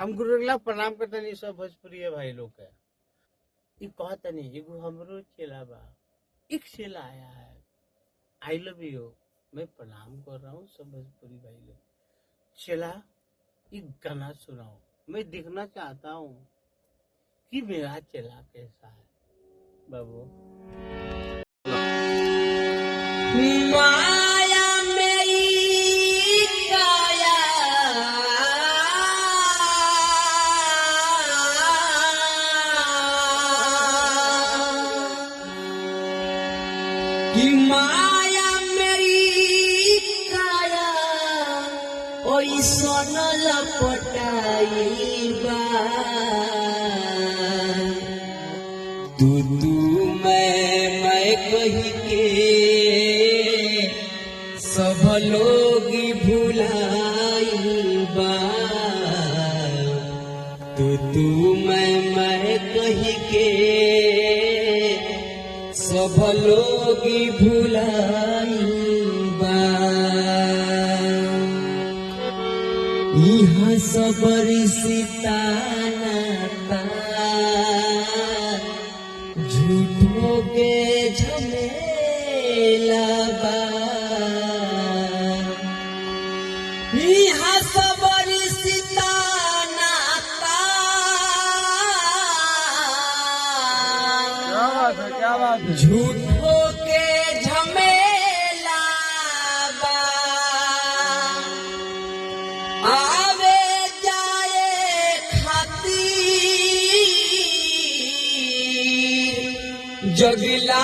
हम गुरुला प्रणाम करते नहीं सब भोजपुरी भाई लोग के ई कहता नहीं एगो हमरो चेला बा एक चेला आया है आई लव यू मैं प्रणाम कर रहा हूँ सब भोजपुरी भाई लोग चेला एक गाना सुनाओ मैं देखना चाहता हूँ कि मेरा चेला कैसा है बाबू माया मेरी काया कि माया मेरी काया ओइसन लपटाई बा तू मैं कही के सब लोग भुलाइल बा तू मैं कही के सब लोग भुलाइल बा यहाँ सबर सिताना झूठों के झमेला बा यहाँ सबर सिताना क्या बात है झूठों के झमेला बा आवे जाए खातिर जगला